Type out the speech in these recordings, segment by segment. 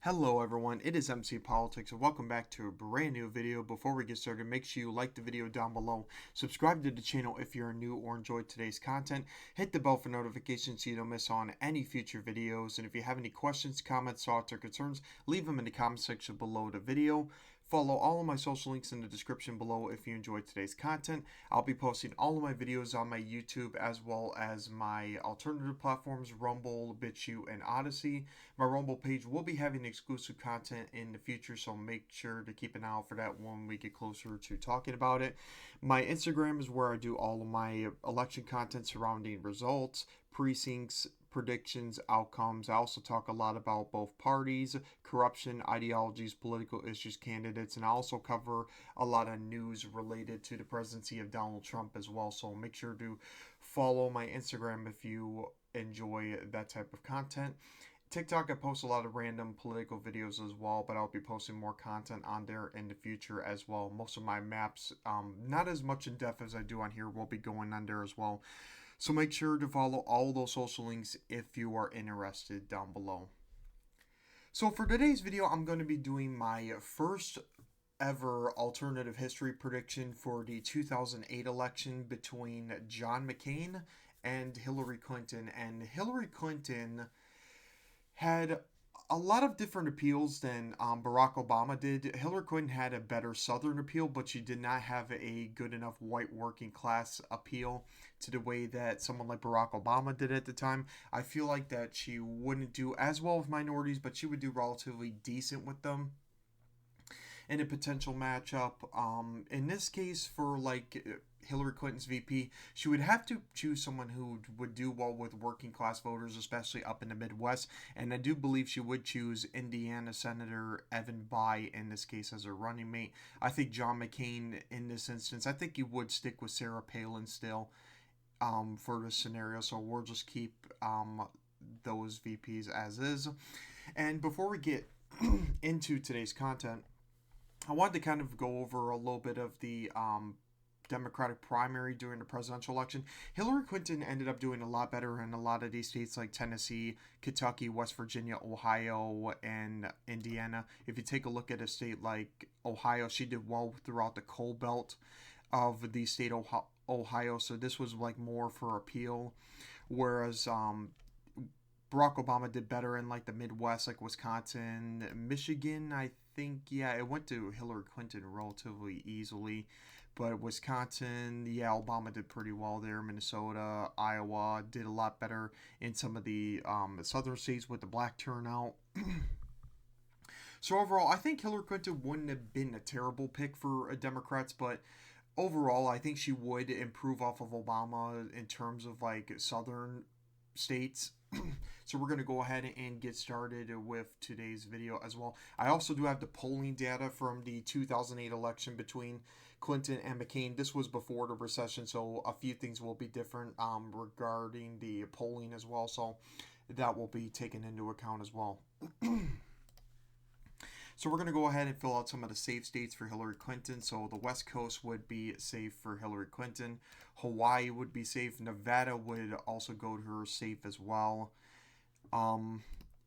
Hello everyone, it is MC Politics and welcome back to a brand new video. Before we get started, make sure you like the video down below, subscribe to the channel if you're new or enjoyed today's content, hit the bell for notifications so you don't miss on any future videos, and if you have any questions, comments, thoughts, or concerns, leave them in the comment section below the video. Follow all of my social links in the description below if you enjoyed today's content. I'll be posting all of my videos on my YouTube as well as my alternative platforms, Rumble, Bitchute, and Odysee. My Rumble page will be having exclusive content in the future, so make sure to keep an eye out for that when we get closer to talking about it. My Instagram is where I do all of my election content surrounding results, precincts, predictions, outcomes. I also talk a lot about both parties, corruption, ideologies, political issues, candidates, and I also cover a lot of news related to the presidency of Donald Trump as well. So make sure to follow my Instagram if you enjoy that type of content. TikTok, I post a lot of random political videos as well, but I'll be posting more content on there in the future as well. Most of my maps, not as much in depth as I do on here, will be going on there as well. So make sure to follow all those social links if you are interested down below. So for today's video, I'm going to be doing my first ever alternative history prediction for the 2008 election between John McCain and Hillary Clinton. And Hillary Clinton had a lot of different appeals than Barack Obama did. Hillary Clinton had a better Southern appeal, but she did not have a good enough white working class appeal to the way that someone like Barack Obama did at the time. I feel like that she wouldn't do as well with minorities, but she would do relatively decent with them in a potential matchup. In this case, for like Hillary Clinton's VP, she would have to choose someone who would do well with working class voters, especially up in the Midwest. And I do believe she would choose Indiana Senator Evan Bayh in this case as her running mate. I think John McCain in this instance, I think he would stick with Sarah Palin still for the scenario. So we'll just keep those VPs as is. And before we get into today's content, I wanted to kind of go over a little bit of the Democratic primary during the presidential election. Hillary Clinton ended up doing a lot better in a lot of these states like Tennessee, Kentucky, West Virginia, Ohio, and Indiana. If you take a look at a state like Ohio, she did well throughout the coal belt of the state Ohio, so this was like more for appeal. Whereas Barack Obama did better in like the Midwest, like Wisconsin, Michigan. I think, yeah, it went to Hillary Clinton relatively easily. But Wisconsin, yeah, Obama did pretty well there. Minnesota, Iowa did a lot better in some of the southern states with the black turnout. So overall, I think Hillary Clinton wouldn't have been a terrible pick for Democrats, but overall, I think she would improve off of Obama in terms of like southern states. So we're going to go ahead and get started with today's video as well. I also do have the polling data from the 2008 election between Clinton and McCain. This was before the recession, so a few things will be different regarding the polling as well. So that will be taken into account as well. So we're going to go ahead and fill out some of the safe states for Hillary Clinton. So the West Coast would be safe for Hillary Clinton. Hawaii would be safe. Nevada would also go to her safe as well.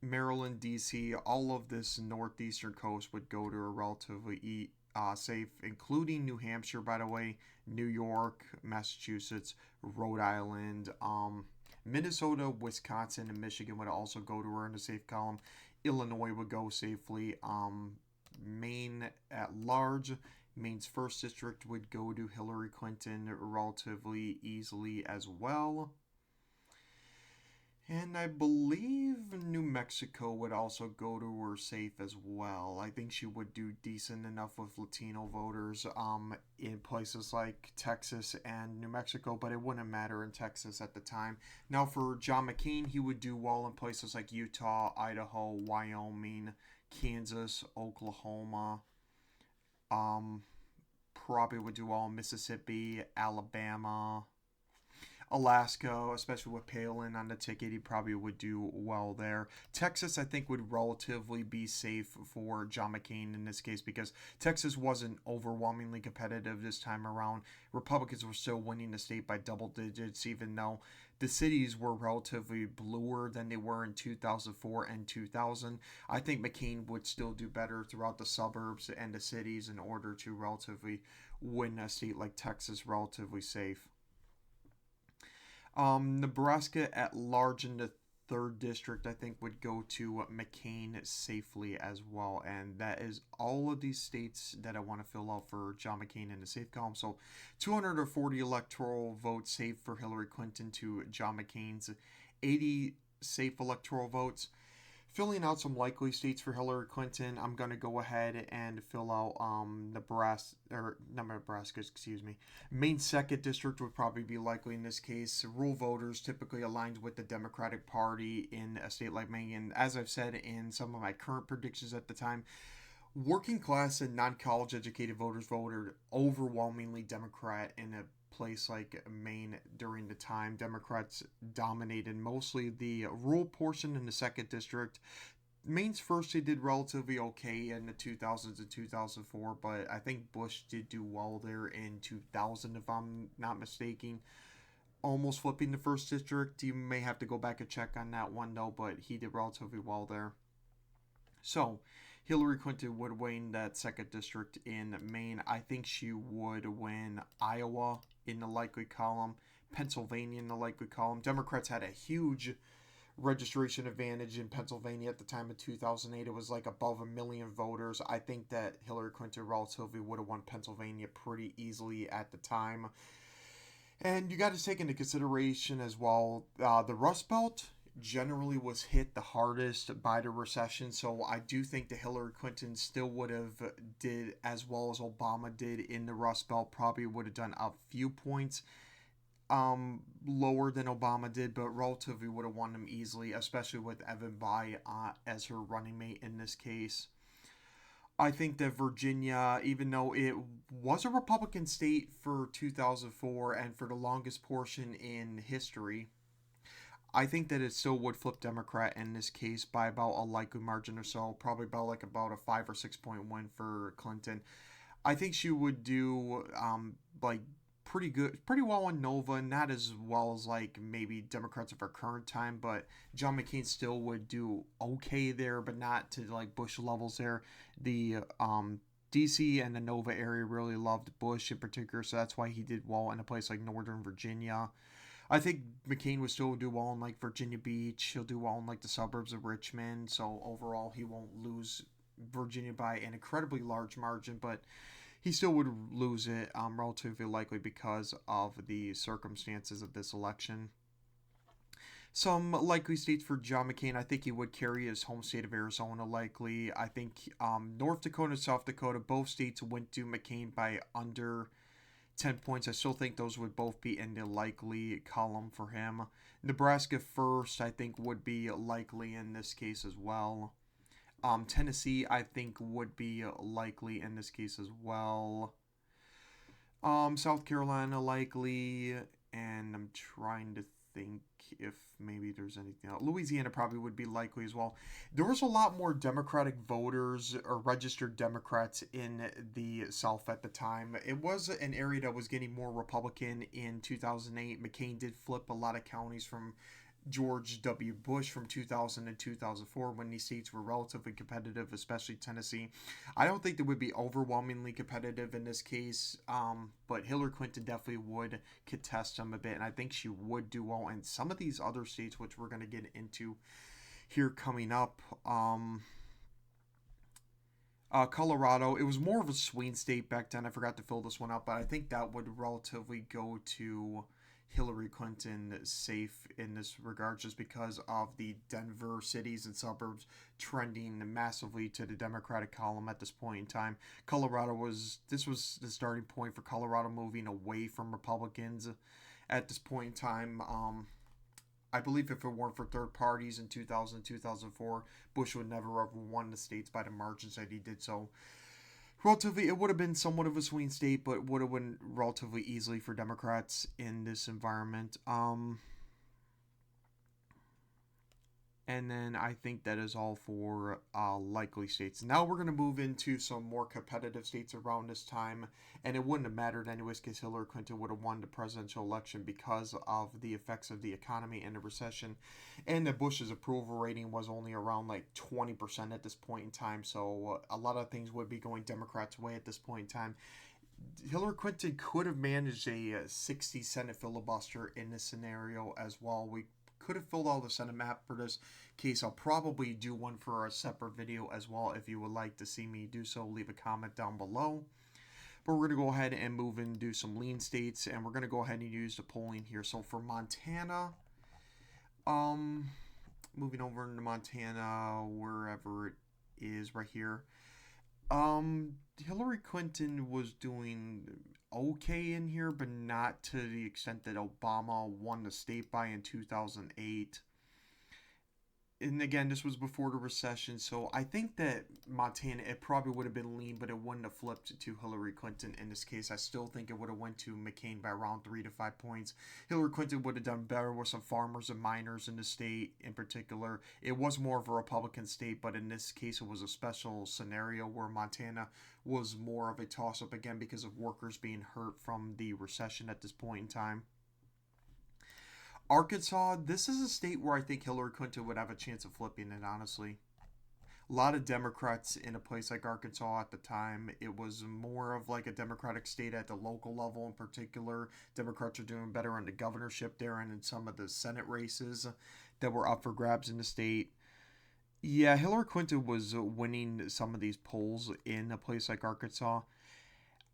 Maryland, D.C., all of this northeastern coast would go to a relatively safe, including New Hampshire, by the way, New York, Massachusetts, Rhode Island, Minnesota, Wisconsin, and Michigan would also go to her in the safe column. Illinois would go safely. Maine at large, Maine's first district would go to Hillary Clinton relatively easily as well. And I believe New Mexico would also go to her safe as well. I think she would do decent enough with Latino voters in places like Texas and New Mexico, but it wouldn't matter in Texas at the time. Now for John McCain, he would do well in places like Utah, Idaho, Wyoming, Kansas, Oklahoma. Probably would do well in Mississippi, Alabama. Alaska, especially with Palin on the ticket, he probably would do well there. Texas, I think, would relatively be safe for John McCain in this case because Texas wasn't overwhelmingly competitive this time around. Republicans were still winning the state by double digits, even though the cities were relatively bluer than they were in 2004 and 2000. I think McCain would still do better throughout the suburbs and the cities in order to relatively win a state like Texas relatively safe. Nebraska at large in the third district, I think, would go to McCain safely as well. And that is all of these states that I want to fill out for John McCain in the safe column. So 240 electoral votes safe for Hillary Clinton to John McCain's 80 safe electoral votes. Filling out some likely states for Hillary Clinton, I'm going to go ahead and fill out Nebraska, or not Nebraska, excuse me. Maine 2nd District would probably be likely in this case. Rural voters typically aligned with the Democratic Party in a state like Maine. And as I've said in some of my current predictions at the time, working class and non-college educated voters voted overwhelmingly Democrat in a place like Maine during the time. Democrats dominated mostly the rural portion in the 2nd District. Maine's first, they did relatively okay in the 2000s and 2004, but I think Bush did do well there in 2000, if I'm not mistaken. Almost flipping the 1st District. You may have to go back and check on that one, though, but he did relatively well there. So, Hillary Clinton would win that 2nd District in Maine. I think she would win Iowa in the likely column, Pennsylvania in the likely column. Democrats had a huge registration advantage in Pennsylvania at the time of 2008. It was like above 1 million voters. I think that Hillary Clinton relatively would have won Pennsylvania pretty easily at the time. And you got to take into consideration as well the Rust Belt generally was hit the hardest by the recession, so I do think that Hillary Clinton still would have did as well as Obama did in the Rust Belt. Probably would have done a few points lower than Obama did, but relatively would have won them easily, especially with Evan Bayh as her running mate in this case. I think that Virginia, even though it was a Republican state for 2004 and for the longest portion in history, I think that it still would flip Democrat in this case by about a likely margin or so, probably about a 5 or 6 point win for Clinton. I think she would do like pretty well in Nova, not as well as like maybe Democrats of our current time, but John McCain still would do okay there, but not to like Bush levels there. The DC and the Nova area really loved Bush in particular, so that's why he did well in a place like Northern Virginia. I think McCain would still do well in like Virginia Beach. He'll do well in like the suburbs of Richmond. So overall, he won't lose Virginia by an incredibly large margin, but he still would lose it relatively likely because of the circumstances of this election. Some likely states for John McCain, I think he would carry his home state of Arizona likely. I think North Dakota and South Dakota, both states went to McCain by under 10 points. I still think those would both be in the likely column for him. Nebraska first, I think, would be likely in this case as well. Tennessee, I think, would be likely in this case as well. South Carolina, likely. And I'm trying to think if maybe there's anything else. Louisiana probably would be likely as well. There was a lot more Democratic voters or registered Democrats in the South at the time. It was an area that was getting more Republican in 2008. McCain did flip a lot of counties from George W. Bush from 2000 and 2004 when these seats were relatively competitive, especially Tennessee. I don't think they would be overwhelmingly competitive in this case, but Hillary Clinton definitely would contest them a bit, and I think she would do well in some of these other states, which we're going to get into here coming up. Colorado, it was more of a swing state back then. I forgot to fill this one out, but I think that would relatively go to Hillary Clinton safe in this regard just because of the Denver cities and suburbs trending massively to the Democratic column at this point in time. This was the starting point for Colorado moving away from Republicans at this point in time. I believe if it weren't for third parties in 2000, 2004, Bush would never have won the states by the margins that he did. So Relatively, it would have been somewhat of a swing state, but would have went relatively easily for Democrats in this environment. And then I think that is all for likely states. Now we're going to move into some more competitive states around this time. And it wouldn't have mattered anyways because Hillary Clinton would have won the presidential election because of the effects of the economy and the recession. And that Bush's approval rating was only around like 20% at this point in time. So a lot of things would be going Democrats' way at this point in time. Hillary Clinton could have managed a 60 Senate filibuster in this scenario as well. We could have filled all the Senate map for this case. I'll probably do one for a separate video as well. If you would like to see me do so, leave a comment down below. But we're going to go ahead and move and do some lean states, and we're going to go ahead and use the polling here. So for Montana, moving over into Montana, wherever it is right here. Hillary Clinton was doing okay in here, but not to the extent that Obama won the state by in 2008. And again, this was before the recession, so I think that Montana, it probably would have been lean, but it wouldn't have flipped to Hillary Clinton in this case. I still think it would have went to McCain by around 3 to 5 points. Hillary Clinton would have done better with some farmers and miners in the state in particular. It was more of a Republican state, but in this case, it was a special scenario where Montana was more of a toss-up again because of workers being hurt from the recession at this point in time. Arkansas, this is a state where I think Hillary Clinton would have a chance of flipping it, honestly. A lot of Democrats in a place like Arkansas at the time. It was more of like a Democratic state at the local level in particular. Democrats are doing better in the governorship there and in some of the Senate races that were up for grabs in the state. Yeah, Hillary Clinton was winning some of these polls in a place like Arkansas.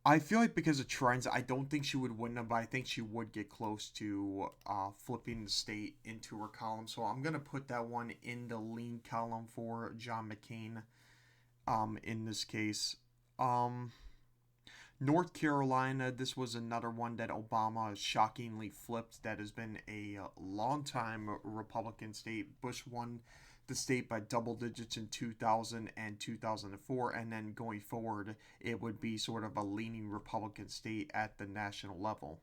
I feel like because of trends, I don't think she would win them, but I think she would get close to flipping the state into her column. So I'm going to put that one in the lean column for John McCain in this case. North Carolina, this was another one that Obama shockingly flipped. That has been a long time Republican state. Bush won the state by double digits in 2000 and 2004, and then going forward, it would be sort of a leaning Republican state at the national level.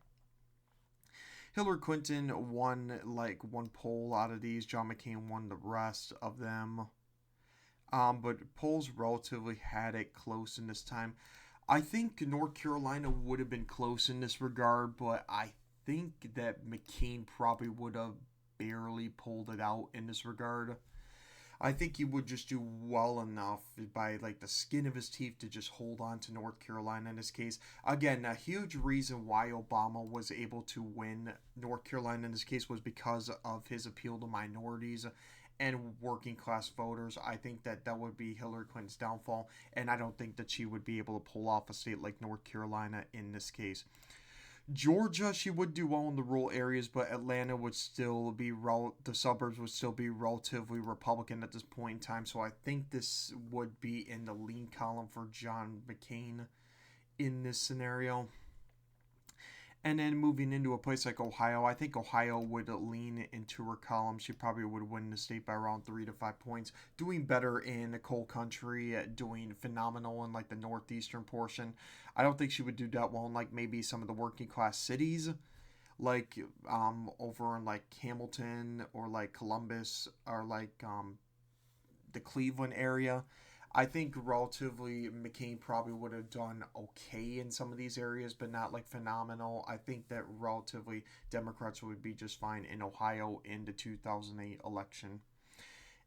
Hillary Clinton won like one poll out of these. John McCain won the rest of them. But polls relatively had it close in this time. I think North Carolina would have been close in this regard, but I think that McCain probably would have barely pulled it out in this regard. I think he would just do well enough by like the skin of his teeth to just hold on to North Carolina in this case. Again, a huge reason why Obama was able to win North Carolina in this case was because of his appeal to minorities and working class voters. I think that that would be Hillary Clinton's downfall, and I don't think that she would be able to pull off a state like North Carolina in this case. Georgia, she would do well in the rural areas, but Atlanta would still be the suburbs would still be relatively Republican at this point in time. So I think this would be in the lean column for John McCain in this scenario. And then moving into a place like Ohio, I think Ohio would lean into her column. She probably would win the state by around 3 to 5 points. Doing better in the coal country, doing phenomenal in like the northeastern portion. I don't think she would do that well in like maybe some of the working class cities, like over in like Hamilton or like Columbus or like the Cleveland area. I think relatively McCain probably would have done okay in some of these areas, but not like phenomenal. I think that relatively Democrats would be just fine in Ohio in the 2008 election.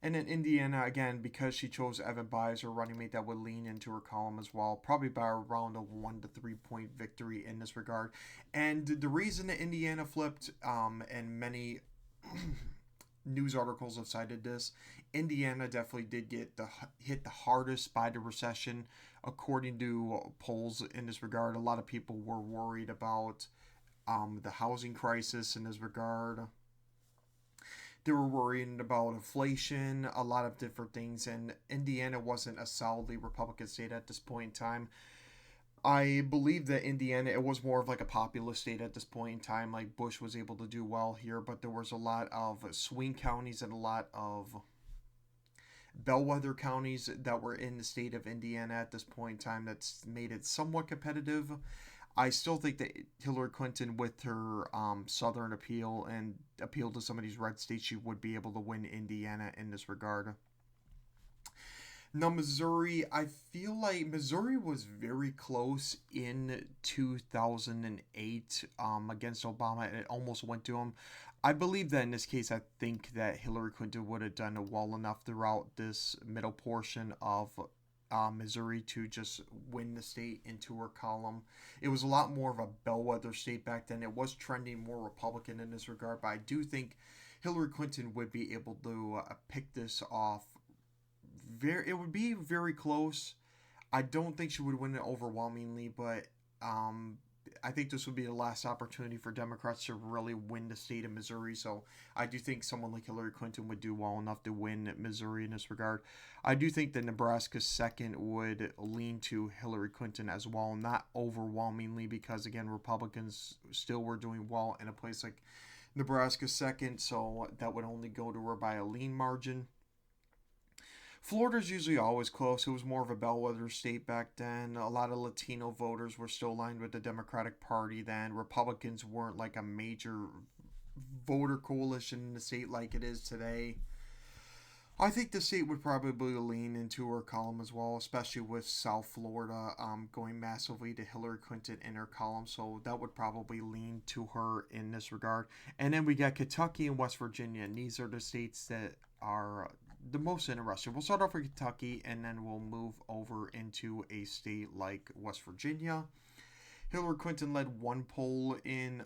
And in Indiana, again, because she chose Evan Bayh, her running mate, that would lean into her column as well, probably by around a 1 to 3 point victory in this regard. And the reason that Indiana flipped, and many news articles have cited this, Indiana definitely did get hit the hardest by the recession, according to polls in this regard. A lot of people were worried about the housing crisis in this regard. They were worrying about inflation, a lot of different things, and Indiana wasn't a solidly Republican state at this point in time. I believe that Indiana, it was more of like a populist state at this point in time. Like Bush was able to do well here, but there was a lot of swing counties and a lot of bellwether counties that were in the state of Indiana at this point in time that's made it somewhat competitive. I still think that Hillary Clinton, with her southern appeal and appeal to some of these red states, she would be able to win Indiana in this regard. Now, Missouri, I feel like Missouri was very close in 2008 against Obama. It almost went to him. I believe that in this case, I think that Hillary Clinton would have done well enough throughout this middle portion of Missouri to just win the state into her column. It was a lot more of a bellwether state back then. It was trending more Republican in this regard, but I do think Hillary Clinton would be able to pick this off. It would be very close. I don't think she would win it overwhelmingly, but I think this would be the last opportunity for Democrats to really win the state of Missouri. So I do think someone like Hillary Clinton would do well enough to win Missouri in this regard. I do think that Nebraska second would lean to Hillary Clinton as well, not overwhelmingly, because again, Republicans still were doing well in a place like Nebraska second, so that would only go to her by a lean margin. Florida's usually always close. It was more of a bellwether state back then. A lot of Latino voters were still aligned with the Democratic Party then. Republicans weren't like a major voter coalition in the state like it is today. I think the state would probably lean into her column as well, especially with South Florida going massively to Hillary Clinton in her column. So that would probably lean to her in this regard. And then we got Kentucky and West Virginia. And these are the states that are the most interesting. We'll start off with Kentucky, and then we'll move over into a state like West Virginia. Hillary Clinton led one poll in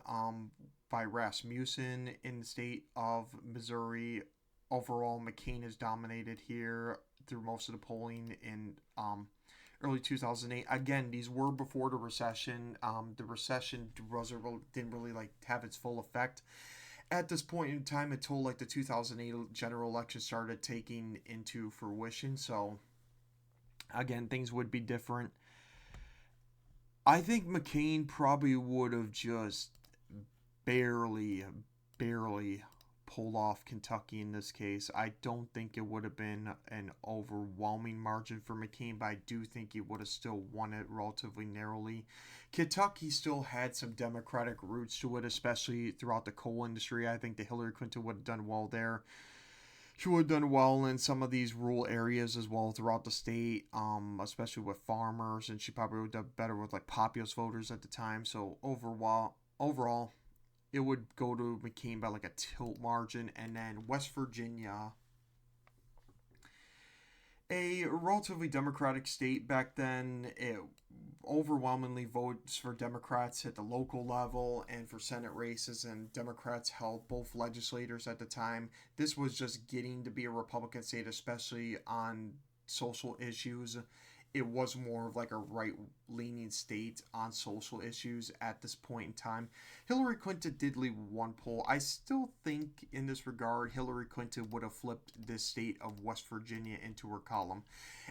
by Rasmussen in the state of Missouri. Overall, McCain is dominated here through most of the polling in early 2008. Again, these were before the recession. The recession didn't really like have its full effect at this point in time until like the 2008 general election started taking into fruition. So again, things would be different. I think McCain probably would have just barely pulled off Kentucky in this case. I don't think it would have been an overwhelming margin for McCain, but I do think he would have still won it relatively narrowly. Kentucky still had some Democratic roots to it, especially throughout the coal industry. I think that Hillary Clinton would have done well there. She would have done well in some of these rural areas as well throughout the state, especially with farmers, and she probably would have done better with like populist voters at the time. So overall, it would go to McCain by like a tilt margin. And then West Virginia, a relatively Democratic state back then. It overwhelmingly votes for Democrats at the local level and for Senate races, and Democrats held both legislators at the time. This was just getting to be a Republican state, especially on social issues. It was more of like a right-leaning state on social issues at this point in time. Hillary Clinton did lead one poll. I still think in this regard, Hillary Clinton would have flipped this state of West Virginia into her column.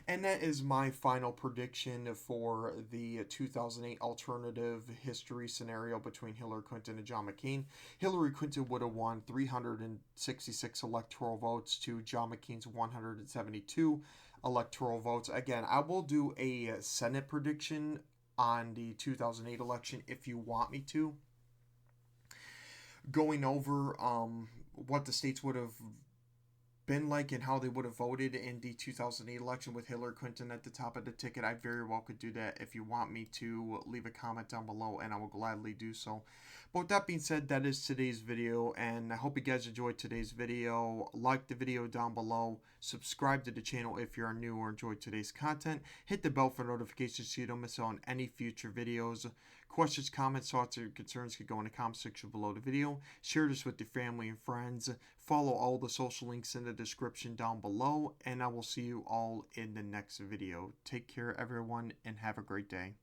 And that is my final prediction for the 2008 alternative history scenario between Hillary Clinton and John McCain. Hillary Clinton would have won 366 electoral votes to John McCain's 172 electoral votes. Again, I will do a Senate prediction on the 2008 election if you want me to, going over what the states would have been like and how they would have voted in the 2008 election with Hillary Clinton at the top of the ticket. I very well could do that. If you want me to, leave a comment down below and I will gladly do so. But with that being said, that is today's video, and I hope you guys enjoyed today's video. Like the video down below, subscribe to the channel if you're new or enjoyed today's content, hit the bell for notifications so you don't miss out on any future videos. Questions, comments, thoughts, or concerns could go in the comment section below the video. Share this with your family and friends. Follow all the social links in the description down below, and I will see you all in the next video. Take care, everyone, and have a great day.